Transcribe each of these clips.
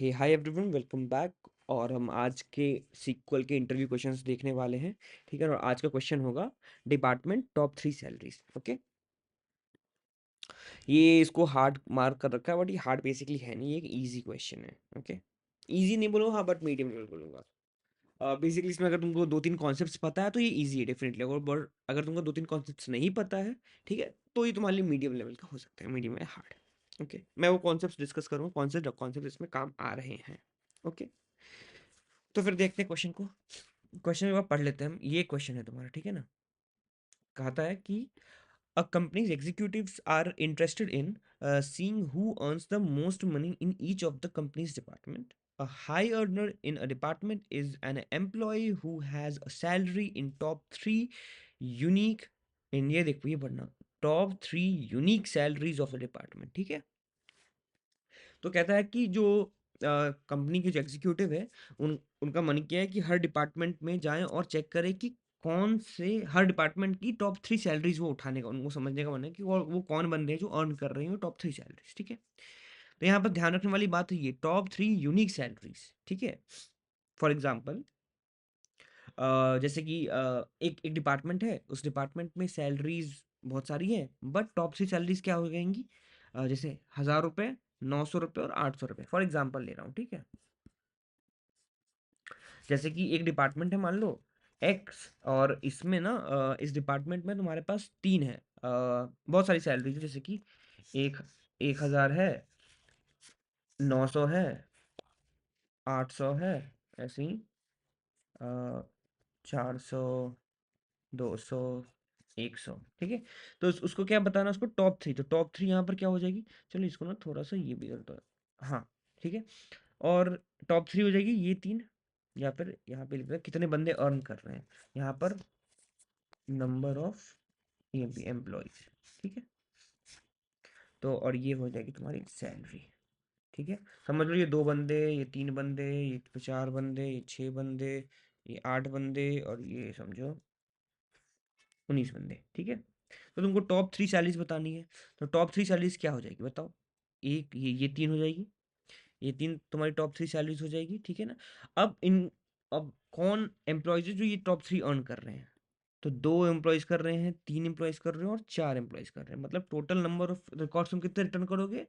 हे hi everyone, welcome back. और हम आज के सीक्वल के इंटरव्यू क्वेश्चंस देखने वाले हैं। ठीक है, और आज का क्वेश्चन होगा डिपार्टमेंट टॉप 3 सैलरीज। ओके, ये इसको हार्ड मार्क कर रखा है, बट ये हार्ड बेसिकली है नहीं, ये एक इजी क्वेश्चन है। ओके, इजी नहीं बोलूँगा, हाँ, बट मीडियम लेवल बोलूँगा। बेसिकली इसमें अगर तुमको दो तीन कॉन्सेप्ट्स पता है तो ये इजी है डेफिनेटली, और बट अगर तुमको दो तीन कॉन्सेप्ट्स नहीं पता है, ठीक है, तो ये तुम्हारे लिए मीडियम लेवल का हो सकता है, मीडियम है हार्ड। ओके, मैं वो कॉन्सेप्ट्स डिस्कस करूँगा, कॉन्सेप्ट इसमें काम आ रहे हैं। ओके, तो फिर देखते हैं क्वेश्चन को। क्वेश्चन एक बार पढ़ लेते हैं हम। ये क्वेश्चन है तुम्हारा, ठीक है ना। कहता है कि uh company's executives are interested in seeing who earns the most money in each of the company's department. A high earner in a department is an employee who has a salary in top three unique, in ये देखो ये पढ़ना, top three unique salaries of the department. ठीक है, तो कहता है कि जो कंपनी के जो एग्जीक्यूटिव है, उनका मन क्या है कि हर डिपार्टमेंट में जाएं और चेक करें कि कौन से हर डिपार्टमेंट की टॉप थ्री सैलरीज वो उठाने का उनको समझने का मन है कि वो कौन बंदे हैं जो अर्न कर रहे हैं टॉप थ्री सैलरीज। ठीक है, तो यहाँ पर ध्यान रखने वाली बात है ये टॉप थ्री यूनिक सैलरीज। ठीक है, फॉर एग्जाम्पल जैसे कि एक एक डिपार्टमेंट है, उस डिपार्टमेंट में सैलरीज बहुत सारी है, बट टॉप थ्री सैलरीज क्या हो जाएंगी, जैसे 1000 रुपये, 900 रुपये और 800 रुपये, फॉर एग्जाम्पल ले रहा हूँ। ठीक है, जैसे कि एक डिपार्टमेंट है, मान लो एक्स, और इसमें ना इस डिपार्टमेंट में तुम्हारे पास तीन है, बहुत सारी सैलरीज है, जैसे कि एक 1000 है, 900 है, 800 है, ऐसे ही 400, 200, 100। ठीक है, तो उसको क्या बताना, उसको टॉप थ्री, तो टॉप थ्री यहाँ पर क्या हो जाएगी, चलो इसको ना थोड़ा सा ये भी कर दो। हाँ, ठीक है, और टॉप थ्री हो जाएगी ये तीन, या फिर यहाँ पे लिख रहा है कितने बंदे अर्न कर रहे हैं, यहाँ पर नंबर ऑफ एम्प्लॉयज। ठीक है, तो और ये हो जाएगी तुम्हारी सैलरी। ठीक है, समझ लो ये दो बंदे, ये तीन बंदे, ये चार बंदे, ये छह बंदे, ये आठ बंदे, और ये समझो 19 बंदे। ठीक है, तो तुमको टॉप थ्री सैलरीज बतानी है, तो टॉप थ्री सैलरीज क्या हो जाएगी बताओ। एक ये तीन हो जाएगी, ये तीन तुम्हारी टॉप थ्री सैलरीज हो जाएगी। ठीक है ना। अब कौन एम्प्लॉयज है जो ये टॉप थ्री अर्न कर रहे हैं, तो दो एम्प्लॉयज कर रहे हैं, तीन एम्प्लॉयज कर रहे हैं, और चार एम्प्लॉयज कर रहे हैं, मतलब टोटल नंबर ऑफ रिकॉर्ड्स तुम कितने रिटर्न करोगे,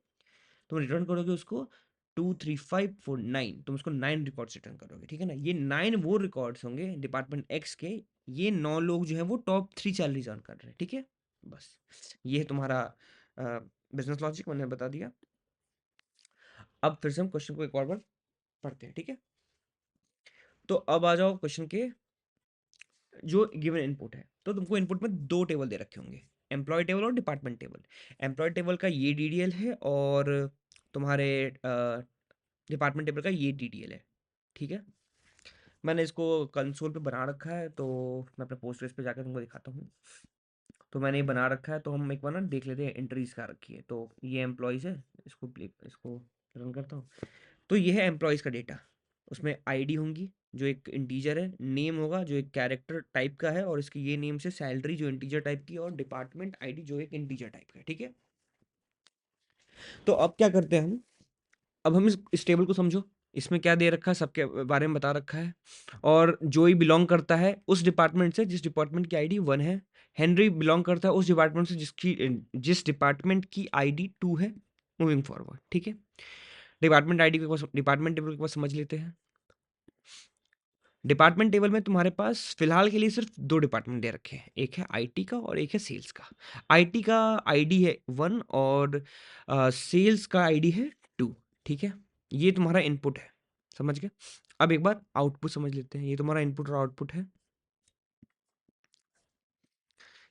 तुम रिटर्न करोगे उसको 2 3 5 4 9, तुम उसको 9 रिकॉर्ड्स रिटर्न करोगे। ठीक है ना, ये 9 वो रिकॉर्ड्स होंगे डिपार्टमेंट एक्स के, ये 9 लोग जो है वो टॉप थ्री सैलरीज अर्न कर रहे हैं। ठीक है, बस ये है तुम्हारा बिजनेस लॉजिक, मैंने बता दिया। अब फिर से हम क्वेश्चन को एक और बार पढ़ते हैं। ठीक है, तो अब आ जाओ क्वेश्चन के जो गिवन इनपुट है, तो तुमको इनपुट में दो टेबल दे रखे होंगे, एम्प्लॉय टेबल और डिपार्टमेंट टेबल। एम्प्लॉय टेबल का ये डीडीएल है, और तुम्हारे डिपार्टमेंट टेबल का ये डीडीएल है। ठीक है, मैंने इसको कंसोल पे बना रखा है, तो मैं अपने पोस्ट पे जाकर तुमको दिखाता हूँ। तो मैंने ये बना रखा है, तो हम एक बार ना देख लेते हैं एंट्रीज क्या रखी है। तो ये एम्प्लॉयज़ है, इसको रन करता हूँ। तो ये है एम्प्लॉयज़ का डेटा, उसमें आईडी होंगी जो एक इंटीजर है, नेम होगा जो एक कैरेक्टर टाइप का है, और इसकी ये नेम से सैलरी जो इंटीजर टाइप की है, और डिपार्टमेंट आईडी जो एक इंटीजर टाइप का है। ठीक है, तो अब क्या करते हैं हम, अब हम इस टेबल को समझो, इसमें क्या दे रखा है सबके बारे में बता रखा है, और जो ही बिलोंग करता है उस डिपार्टमेंट से जिस डिपार्टमेंट की आईडी 1 है, हेनरी बिलोंग करता है उस डिपार्टमेंट से जिस डिपार्टमेंट की आईडी 2 है, मूविंग फॉरवर्ड। ठीक है, डिपार्टमेंट टेबल के पास समझ लेते हैं। डिपार्टमेंट टेबल में तुम्हारे पास फिलहाल के लिए सिर्फ दो डिपार्टमेंट दे रखे हैं, एक है आईटी का और एक है सेल्स का। आईटी का आईडी है 1, और सेल्स का आईडी है 2। ठीक है, ये तुम्हारा इनपुट है, समझ गए। अब एक बार आउटपुट समझ लेते हैं, ये तुम्हारा इनपुट और आउटपुट है,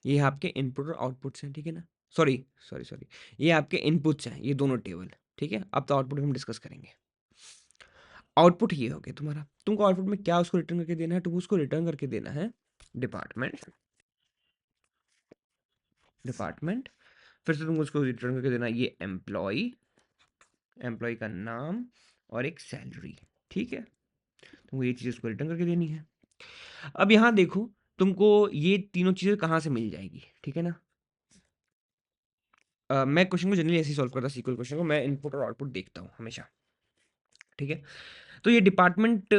ये आपके इनपुट और आउटपुट्स हैं। ठीक है ना, सॉरी सॉरी सॉरी, ये आपके इनपुट्स हैं, ये दोनों टेबल। ठीक है, अब तो आउटपुट हम डिस्कस करेंगे। आउटपुट ये हो गया तुम्हारा, तुमको आउटपुट में क्या उसको रिटर्न करके देना है, तो उसको रिटर्न करके देना है डिपार्टमेंट, डिपार्टमेंट, फिर से तुमको उसको रिटर्न करके देना है ये एम्प्लॉय, एम्प्लॉय का नाम, और एक सैलरी। ठीक है, तुमको ये चीज़ उसको रिटर्न करके देनी है। अब यहाँ देखो, तुमको ये तीनों चीज़ें कहाँ से मिल जाएगी। ठीक है ना, मैं क्वेश्चन को जनरली ऐसे ही सॉल्व करता, सीक्वल क्वेश्चन को मैं इनपुट और आउटपुट देखता हूँ हमेशा। ठीक है? तो ये डिपार्टमेंट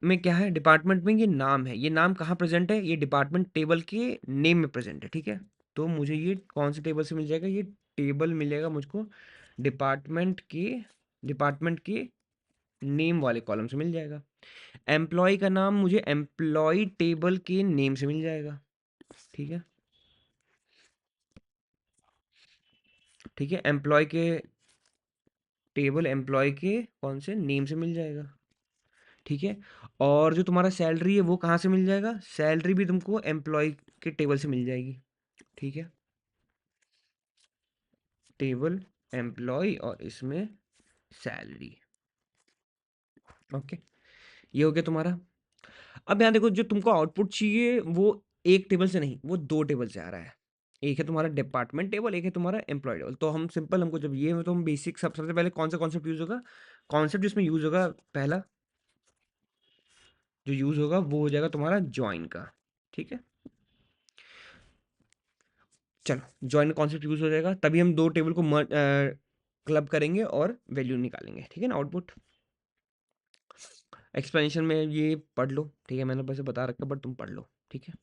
में क्या है, डिपार्टमेंट में ये नाम है, ये नाम कहाँ प्रेजेंट है, ये डिपार्टमेंट टेबल के नेम में प्रेजेंट है, ठीक है? तो मुझे ये कौन से टेबल से मिल जाएगा, ये टेबल मिलेगा मुझको डिपार्टमेंट के नेम वाले कॉलम से मिल जाएगा। एम्प्लॉय का नाम मुझे एम्प्लॉय टेबल के नेम से मिल जाएगा, ठीक है? ठीक है, एम्प्लॉय के टेबल एम्प्लॉय के कौन से नेम से मिल जाएगा, ठीक है? और जो तुम्हारा सैलरी है वो कहाँ से मिल जाएगा, सैलरी भी तुमको एम्प्लॉय के टेबल से मिल जाएगी, ठीक है? टेबल एम्प्लॉय और इसमें सैलरी। ओके, ये हो गया तुम्हारा। अब यहाँ देखो, जो तुमको आउटपुट चाहिए वो एक टेबल से नहीं, वो दो टेबल से आ रहा है। एक है तुम्हारा डिपार्टमेंट टेबल, एक है तुम्हारा एम्प्लॉय टेबल। तो हम सिंपल, हमको जब ये तो हम बेसिक सबसे पहले कौन सा कॉन्सेप्ट यूज होगा, कॉन्सेप्ट जिसमें यूज होगा पहला जो यूज होगा वो हो जाएगा तुम्हारा ज्वाइन का, ठीक है? चलो, जॉइन कॉन्सेप्ट यूज हो जाएगा, तभी हम दो टेबल को क्लब करेंगे और वैल्यू निकालेंगे, ठीक है ना, आउटपुट। एक्सप्लेनेशन में ये पढ़ लो, ठीक है? मैंने वैसे बता रखा, बट तुम पढ़ लो, ठीक है?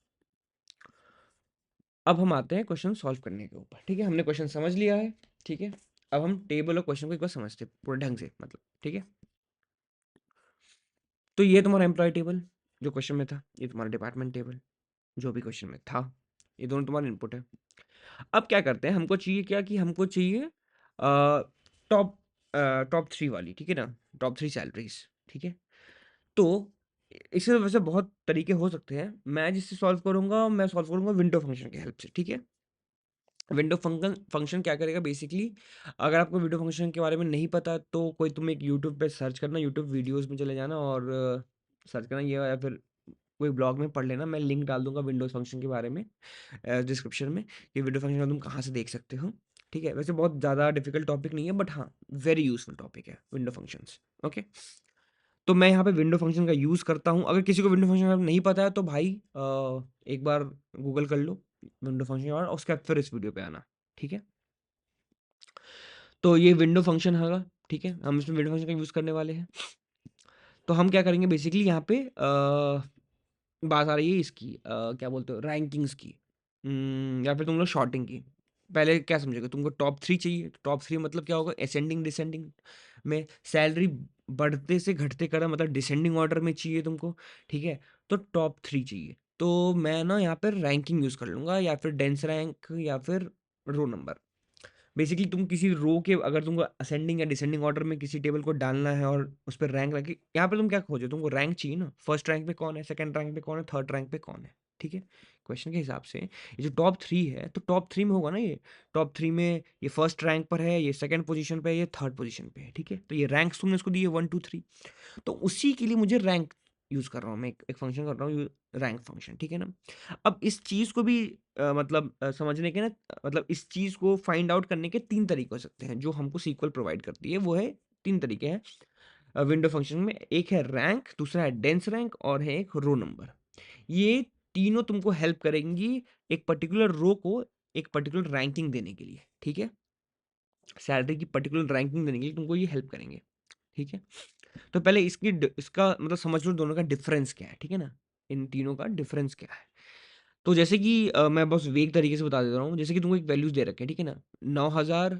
अब हम आते हैं क्वेश्चन सॉल्व करने के ऊपर, ठीक है? हमने क्वेश्चन समझ लिया है, ठीक है? अब हम टेबल और क्वेश्चन को एक बार समझते हैं पूरे ढंग से, मतलब, ठीक है? तो ये तुम्हारा एम्प्लॉय टेबल जो क्वेश्चन में था, ये तुम्हारा डिपार्टमेंट टेबल जो भी क्वेश्चन में था, ये दोनों तुम्हारा इनपुट है। अब क्या करते हैं, हमको चाहिए क्या, कि हमको चाहिए टॉप टॉप थ्री वाली, ठीक है ना, टॉप थ्री सैलरीज, ठीक है? तो इससे वैसे बहुत तरीके हो सकते हैं, मैं जिससे सॉल्व करूंगा, मैं सॉल्व करूंगा विंडो फंक्शन की हेल्प से, ठीक है? विंडो फंक्शन फंक्शन क्या करेगा बेसिकली, अगर आपको विंडो फंक्शन के बारे में नहीं पता तो कोई तुम एक यूट्यूब पे सर्च करना, यूट्यूब वीडियोस में चले जाना और सर्च करना ये, या फिर कोई ब्लॉग में पढ़ लेना, मैं लिंक डाल दूंगा विंडोज फंक्शन के बारे में डिस्क्रिप्शन में, कि विंडो फंक्शन तुम कहाँ से देख सकते हो, ठीक है? वैसे बहुत ज़्यादा डिफिकल्ट टॉपिक नहीं है, बट हाँ, वेरी यूजफुल टॉपिक है विंडो फंक्शंस। ओके, तो मैं यहाँ पे विंडो फंक्शन का यूज़ करता हूँ। अगर किसी को विंडो फंक्शन नहीं पता है तो भाई एक बार गूगल कर लो विंडो फंक्शन और उसके बाद फिर इस वीडियो पे आना, ठीक है? तो ये विंडो फंक्शन होगा, ठीक है? हम इसमें विंडो फंक्शन का यूज़ करने वाले हैं। तो हम क्या करेंगे बेसिकली यहाँ पे बात आ रही है इसकी, क्या बोलते हो, रैंकिंग्स की, या फिर तुम लोग शॉर्टिंग की। पहले क्या समझोगे, तुमको टॉप थ्री चाहिए, टॉप थ्री मतलब क्या होगा, असेंडिंग डिसेंडिंग में सैलरी बढ़ते से घटते करा, मतलब डिसेंडिंग ऑर्डर में चाहिए तुमको, ठीक है? तो टॉप थ्री चाहिए, तो मैं ना यहाँ पर रैंकिंग यूज़ कर लूँगा, या फिर डेंस रैंक, या फिर रो नंबर। बेसिकली तुम किसी रो के, अगर तुमको असेंडिंग या डिसेंडिंग ऑर्डर में किसी टेबल को डालना है और उस पर रैंक रखी, यहाँ पे तुम क्या खोजो, तुमको रैंक चाहिए ना, फर्स्ट रैंक पे कौन है, सेकंड रैंक पे कौन है, थर्ड रैंक पे कौन है, ठीक है? क्वेश्चन के हिसाब से ये जो टॉप थ्री है, तो टॉप थ्री में होगा ना, ये टॉप थ्री में ये फर्स्ट रैंक पर है, ये सेकंड पोजीशन पे है, ये थर्ड पोजीशन पे है, ठीक है? तो ये रैंक्स तुमने इसको दिए 1 2 3, तो उसी के लिए मुझे रैंक यूज़ कर रहा हूँ मैं, एक फंक्शन कर रहा हूँ रैंक फंक्शन, ठीक है ना? अब इस चीज़ को भी मतलब समझने के ना, मतलब इस चीज़ को फाइंड आउट करने के तीन तरीके हो सकते हैं जो हमको सीक्वल प्रोवाइड करती है, वो है तीन तरीके हैं विंडो फंक्शन में। एक है रैंक, दूसरा है डेंस रैंक, और है एक रो नंबर। ये तीनों तुमको हेल्प करेंगी एक पर्टिकुलर रो को एक पर्टिकुलर रैंकिंग देने के लिए, ठीक है? सैलरी की पर्टिकुलर रैंकिंग देने के लिए तुमको ये हेल्प करेंगे, ठीक है? तो पहले इसका मतलब समझ लो दोनों का डिफरेंस क्या है, ठीक है ना? इन तीनों का डिफरेंस क्या है? तो जैसे कि मैं बस वेग तरीके से बता देता हूँ, जैसे कि तुमको एक वैल्यूज दे रखे हैं, ठीक है ना? 9,000,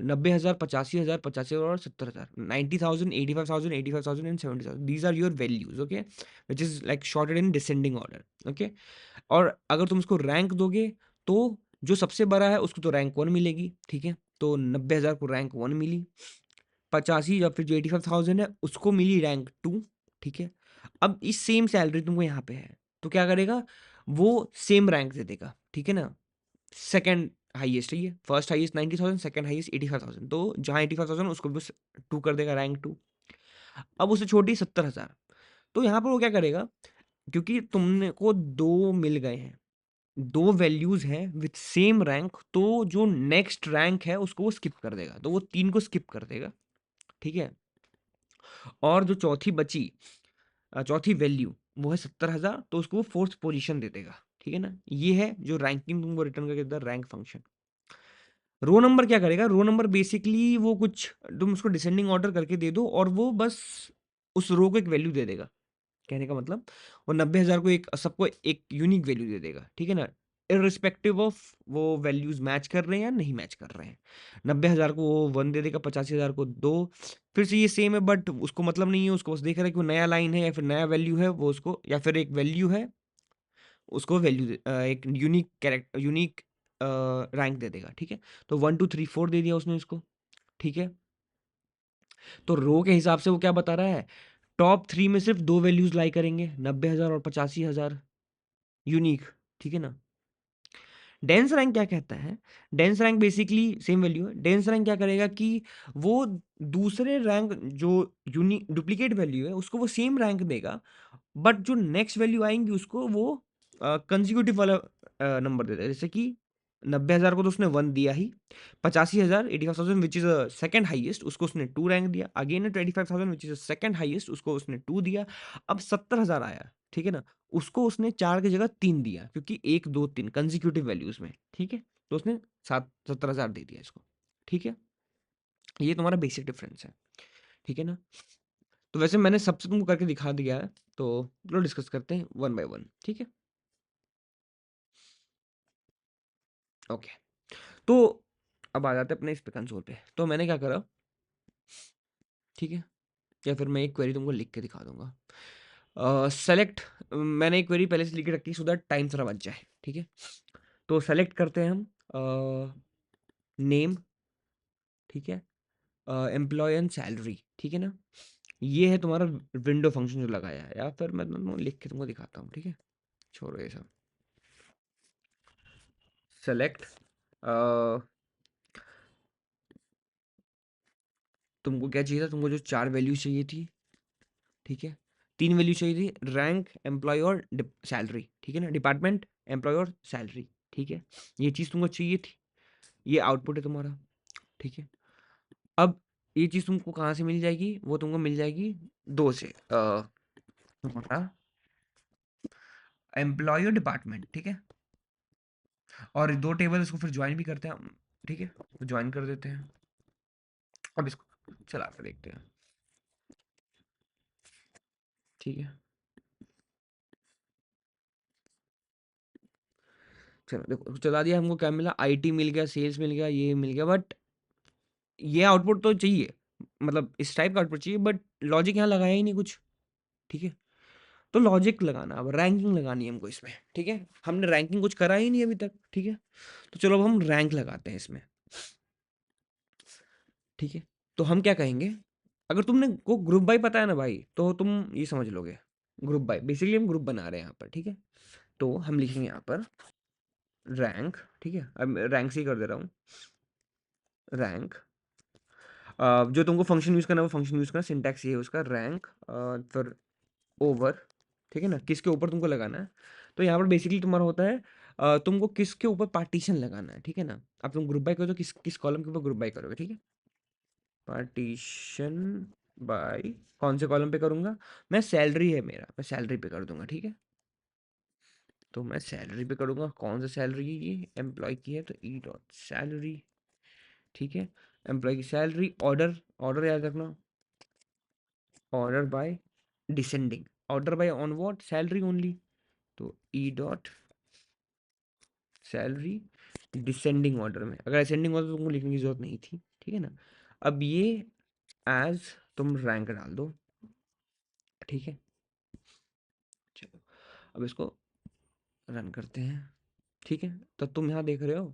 90,000, 85,000, 85,000 और 70,000, 90,000, 85,000, 85,000 and 70,000, these are your values, okay, which is like sorted in descending order, okay? और अगर तुम उसको रैंक दोगे तो जो सबसे बड़ा है उसको तो रैंक वन मिलेगी, ठीक है? तो 90,000 को रैंक वन मिली, 85 या फिर जो 85,000 है उसको मिली रैंक टू, ठीक है? अब इस सेम सैलरी तुमको यहाँ पे है, तो क्या करेगा, वो सेम रैंक दे देगा, ठीक है ना? सेकंड हाईएस्ट है ये, फर्स्ट हाईएस्ट 90,000, सेकंड हाईएस्ट 85,000, तो जहाँ 85,000 उसको बस टू कर देगा, रैंक टू। अब उससे छोटी 70,000, तो यहाँ पर वो क्या करेगा, क्योंकि तुमने को दो मिल गए हैं, दो वैल्यूज हैं विथ सेम रैंक, तो जो नेक्स्ट रैंक है उसको वो स्किप कर देगा, तो वो तीन को स्किप कर देगा, ठीक है? और जो चौथी बची, चौथी वैल्यू वो है 70,000, तो उसको वो फोर्थ पोजीशन दे देगा, ठीक है ना? ये है जो रैंकिंग तुमको रिटर्न करके देता है, रैंक फंक्शन। रो नंबर क्या करेगा, रो नंबर बेसिकली वो कुछ तुम उसको डिसेंडिंग ऑर्डर करके दे दो और वो बस उस रो को एक वैल्यू दे देगा। कहने का मतलब वो 90,000 को एक सबको एक यूनिक वैल्यू दे देगा, ठीक है ना, इररिस्पेक्टिव ऑफ वो वैल्यूज मैच कर रहे हैं या नहीं मैच कर रहे हैं। 90,000 को वो 1 दे देगा, 85,000 को 2। फिर से ये सेम है, बट उसको मतलब नहीं है, उसको बस देख रहा है कि वो नया लाइन है या फिर नया वैल्यू है, वो उसको या फिर एक वैल्यू है, उसको वैल्यू एक यूनिक कैरेक्टर यूनिक रैंक दे देगा, ठीक है। तो 1 2 3 4 दे दिया उसने इसको, ठीक है। तो रो के हिसाब से वो क्या बता रहा है, टॉप 3 में सिर्फ 2 वैल्यूज लाई करेंगे, 90,000 और 85,000 यूनिक, ठीक है ना। डेंस रैंक क्या कहता है, dense rank basically same value है। डेंस रैंक क्या करेगा कि वो दूसरे रैंक जो यूनिक डुप्लीकेट वैल्यू है उसको वो सेम रैंक देगा, बट जो नेक्स्ट वैल्यू आएंगी उसको वो कंजिक्यूटिव वाला नंबर देता है। जैसे कि 90,000 को तो उसने 1 दिया ही, 85,000 85,000 विच इज सेकंड हाईएस्ट, उसको उसने 2 रैंक दिया, again 25,000 which is second highest, उसको उसने 2 दिया। अब 70,000 आया, ठीक है ना, उसको उसने 4 की जगह 3 दिया, क्योंकि 1 2 3 कंजिक्यूटिव वैल्यूज में, ठीक है। तो उसने 70,000 दे दिया इसको, ठीक है। ये तुम्हारा बेसिक डिफरेंस है, ठीक है ना। तो वैसे मैंने सबसे तुमको करके दिखा दिया है, तो चलो डिस्कस करते हैं वन बाय वन, ठीक है। ओके, तो अब आ जाते हैं अपने इस पे कंसोल पे। तो मैंने क्या करा, ठीक है, या फिर मैं एक क्वेरी तुमको लिख के दिखा दूंगा। सेलेक्ट, मैंने एक क्वेरी पहले से लिख के रखी सो दैट टाइम थोड़ा बच जाए, ठीक है। तो सेलेक्ट करते हैं हम नेम, ठीक है, एम्प्लॉय एंड सैलरी, ठीक है ना। ये है तुम्हारा विंडो फंक्शन जो लगाया है, या फिर मैं तुमको लिख के तुमको दिखाता हूँ, ठीक है। छोड़ो ये सब। सेलेक्ट, तुमको क्या चाहिए था, तुमको जो 4 वैल्यू चाहिए थी, ठीक है, 3 वैल्यू चाहिए थी, रैंक, एम्प्लॉय और सैलरी, ठीक है ना, डिपार्टमेंट, एम्प्लॉय और सैलरी, ठीक है। ये चीज़ तुमको चाहिए थी, ये आउटपुट है तुम्हारा, ठीक है। अब ये चीज़ तुमको कहाँ से मिल जाएगी, वो तुमको मिल जाएगी दो से, तुम्हारा एम्प्लॉय और डिपार्टमेंट, ठीक है। और 2 टेबल इसको फिर ज्वाइन भी करते हैं हम, ठीक है, तो ज्वाइन कर देते हैं। अब इसको चला कर देखते हैं, ठीक है। चलो देखो, चला दिया, हमको क्या मिला, आईटी मिल गया, सेल्स मिल गया, ये मिल गया, बट ये आउटपुट तो चाहिए, मतलब इस टाइप का आउटपुट चाहिए, बट लॉजिक यहाँ लगाया ही नहीं कुछ, ठीक है। तो लॉजिक लगाना, अब रैंकिंग लगानी है हमको इसमें, ठीक है। हमने रैंकिंग कुछ करा ही नहीं अभी तक, ठीक है। तो चलो अब हम रैंक लगाते हैं इसमें, ठीक है। तो हम क्या कहेंगे, अगर तुमने को ग्रुप बाय पता है ना भाई, तो तुम ये समझ लोगे। ग्रुप बाय बेसिकली हम ग्रुप बना रहे हैं यहाँ पर, ठीक है। तो हम लिखेंगे यहाँ पर रैंक, ठीक है, अब रैंक से ही कर दे रहा हूँ, रैंक, जो तुमको फंक्शन यूज़ करना है वो फंक्शन यूज़ करना, सिंटैक्स ये है उसका, रैंक फिर ओवर, ठीक है ना, किसके ऊपर तुमको लगाना है। तो यहाँ पर बेसिकली तुम्हारा होता है तुमको किसके ऊपर पार्टीशन लगाना है, ठीक है ना। अब तुम ग्रुप बाय करो तो किस किस कॉलम के ऊपर ग्रुप बाय करोगे, ठीक है। पार्टीशन बाय कौन से कॉलम पे करूँगा, मैं सैलरी है मेरा, मैं सैलरी पे कर दूंगा, ठीक है। तो मैं सैलरी पे करूँगा, कौन सा सैलरी है, ये एम्प्लॉय की है, तो ई डॉट सैलरी, ठीक है। एम्प्लॉय की सैलरी, ऑर्डर, ऑर्डर याद रखना, order by descending, order by on what, salary only, तो E dot salary descending order में, अगर असेंडिंग ऑर्डर तुमको लिखने की जरूरत नहीं थी, ठीक है ना। अब ये एज तुम रैंक डाल दो, ठीक है। चलो अब इसको रन करते हैं, ठीक है। तो तुम यहाँ देख रहे हो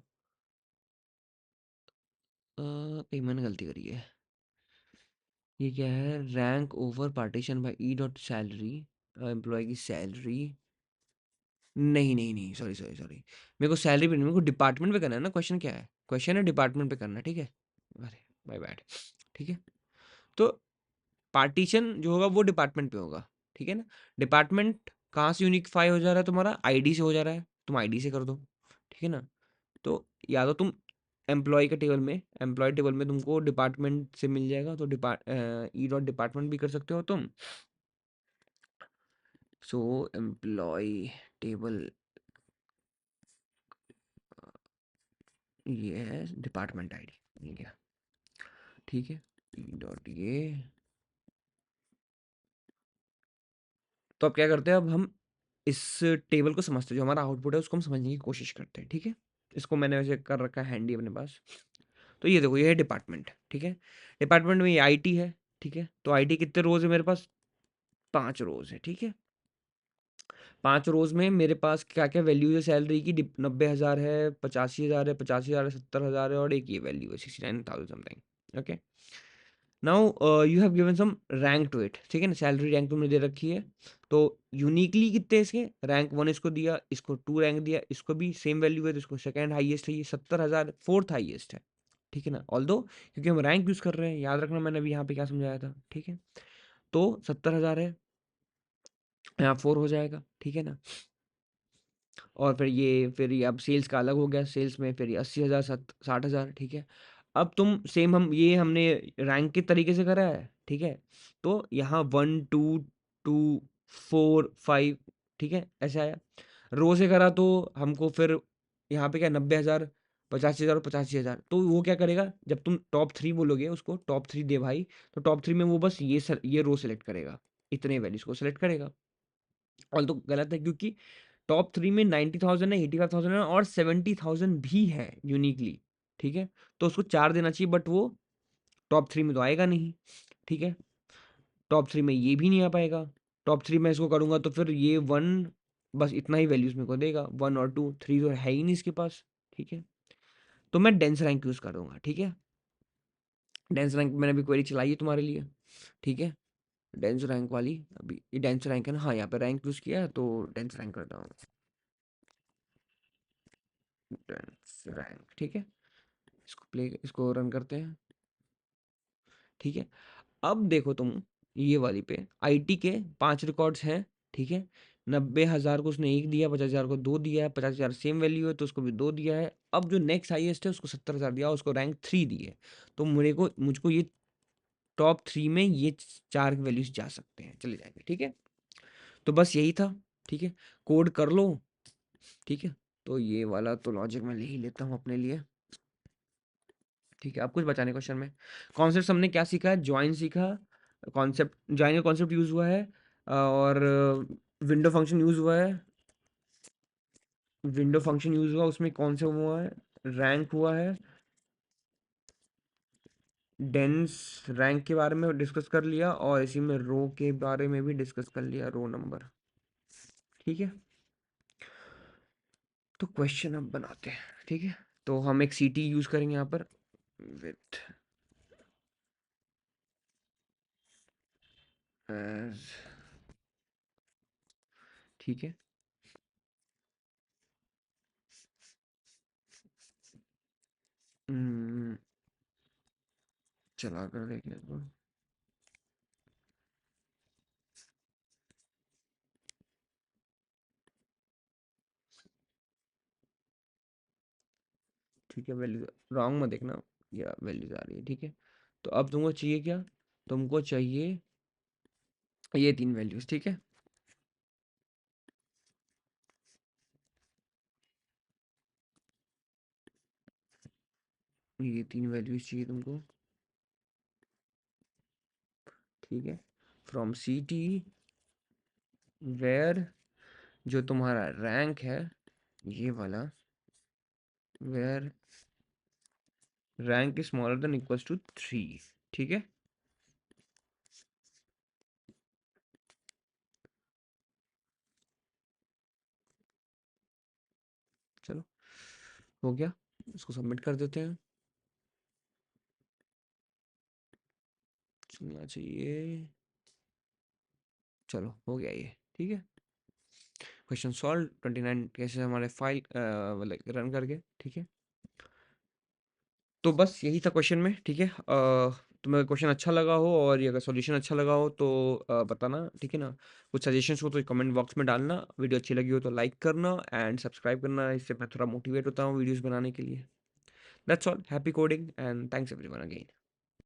कहीं मैंने गलती करी है, ये क्या है, rank over partition by E dot salary, employee की सैलरी, नहीं नहीं नहीं, सॉरी सॉरी सॉरी, मेरे को सैलरी पे नहीं, मेरे को डिपार्टमेंट पे करना है ना, क्वेश्चन क्या है, क्वेश्चन है डिपार्टमेंट पे करना है, ठीक है। अरे माय बैड, ठीक है। तो पार्टीशन जो होगा वो डिपार्टमेंट पे होगा, ठीक है ना। डिपार्टमेंट कहाँ से यूनिफाई हो जा रहा है, तुम्हारा आईडी से हो जा रहा है, तुम आईडी से कर दो, ठीक है ना। तो या तो तुम एम्प्लॉय के टेबल में, एम्प्लॉय टेबल में तुमको डिपार्टमेंट से मिल जाएगा, तो ई डॉट डिपार्टमेंट भी कर सकते हो तुम। सो एम्प्लॉय टेबल ये है डिपार्टमेंट आईडी, ये गया, ठीक है। डॉट ये, तो अब क्या करते हैं, अब हम इस टेबल को समझते हैं, जो हमारा आउटपुट है उसको हम समझने की कोशिश करते हैं, ठीक है। इसको मैंने वैसे कर रखा है हैंडी अपने पास। तो ये देखो, ये है डिपार्टमेंट, ठीक है। डिपार्टमेंट में ये आईटी है, ठीक है। तो आईटी कितने रोज है मेरे पास, 5 रोज है, ठीक है। 5 रोज में मेरे पास क्या-क्या वैल्यू है सैलरी की, डिप 90,000 है, 85,000 है, 85,000 है, 70,000 है और एक ये वैल्यू है 69,000 something, okay. Now you have given some rank to it, ठीक है ना, सैलरी रैंक तुमने दे रखी है। तो यूनिकली कितने इसके, रैंक 1 इसको दिया, इसको 2 रैंक दिया, इसको भी सेम वैल्यू है, तो इसको सेकंड हाईएस्ट है, ये 70,000 फोर्थ हाईएस्ट है, ठीक है ना। ऑल्दो क्योंकि हम रैंक यूज़ कर रहे हैं, याद रखना मैंने अभी यहाँ पे क्या समझाया था, ठीक है। तो 70,000 है, यहाँ 4 हो जाएगा, ठीक है ना। और फिर ये अब सेल्स का अलग हो गया, सेल्स में फिर ये 80,000 60,000, ठीक है। अब तुम सेम हमने रैंक के तरीके से करा है, ठीक है। तो यहाँ 1 2 2 4 5, ठीक है, ऐसे आया। रो से करा तो हमको फिर यहाँ पे क्या 90,000 85,000 और 85,000, तो वो क्या करेगा, जब तुम टॉप 3 बोलोगे उसको टॉप 3 दे भाई, तो टॉप 3 में वो बस ये रो सेलेक्ट करेगा, इतने वैल्यूज को सेलेक्ट करेगा। और तो गलत है, क्योंकि टॉप 3 में 90,000 है, 85,000 है और 70,000 भी है यूनिकली, ठीक है। तो उसको 4 देना चाहिए, बट वो टॉप 3 में तो आएगा नहीं, ठीक है। टॉप 3 में ये भी नहीं आ पाएगा। टॉप 3 में इसको करूँगा तो फिर ये 1, बस इतना ही वैल्यूज़ मेरे को देगा, 1 और 2, 3 तो है ही नहीं इसके पास, ठीक है। तो मैं डेंस रैंक यूज़ करूँगा, ठीक है। डेंस रैंक मैंने अभी क्वेरी चलाई है तुम्हारे लिए, ठीक है। डेंस रैंक वाली, अभी ये डेंस रैंक है ना, हाँ, यहाँ पे रैंक यूज़ किया है तो डेंस रैंक करता हूँ, डेंस रैंक, ठीक है। इसको रन करते हैं, ठीक है। अब देखो तुम, ये वाली पे आईटी के 5 रिकॉर्ड्स हैं, ठीक है। 90,000 को उसने 1 दिया, 50,000 को 2 दिया है, 50,000 सेम वैल्यू है तो उसको भी 2 दिया है। अब जो नेक्स्ट हाईएस्ट है उसको 70,000 दिया, उसको रैंक 3 दी है। तो मुझको ये टॉप 3 में ये 4 वैल्यूज जा सकते हैं, चले जाएंगे, ठीक है। तो बस यही था, ठीक है। कोड कर लो, ठीक है। तो ये वाला तो लॉजिक मैं ले ही लेता हूँ अपने लिए, ठीक है। अब कुछ बचाने क्वेश्चन में, कॉन्सेप्ट हमने क्या सीखा है, ज्वाइन सीखा, कॉन्सेप्ट ज्वाइन का कॉन्सेप्ट यूज हुआ है, और विंडो फंक्शन यूज हुआ है, विंडो फंक्शन यूज हुआ, उसमें कौन सा हुआ है, रैंक हुआ है, डेंस रैंक के बारे में डिस्कस कर लिया, और इसी में रो के बारे में भी डिस्कस कर लिया, रो नंबर, ठीक है। तो क्वेश्चन अब बनाते हैं, ठीक है। तो हम एक सीटी यूज करेंगे यहाँ पर, विथ एज, ठीक है। हम्म, चला कर देखने को, ठीक है। वैल्यू रॉन्ग मत देखना, या वैल्यूज आ रही है, ठीक है। तो अब तुमको चाहिए क्या, तुमको चाहिए ये 3 वैल्यूज, ठीक है। ये 3 वैल्यूज चाहिए तुमको, ठीक है। फ्रॉम सी टी, वेयर जो तुम्हारा रैंक है, ये वाला, where rank is smaller than equals to 3, ठीक है। चलो, हो गया, इसको सबमिट कर देते हैं, चलना चाहिए। चलो, हो गया ये, ठीक है। क्वेश्चन सॉल्व 29 कैसे हमारे फाइल मतलब रन करके, ठीक है। तो बस यही था क्वेश्चन में, ठीक है। तुम्हें क्वेश्चन अच्छा लगा हो और ये अगर सॉल्यूशन अच्छा लगा हो तो बताना, ठीक है ना। कुछ सजेशंस हो तो कमेंट बॉक्स में डालना, वीडियो अच्छी लगी हो तो लाइक करना एंड सब्सक्राइब करना, इससे मैं थोड़ा मोटिवेट होता हूँ वीडियोस बनाने के लिए। That's all, happy coding and thanks everyone again.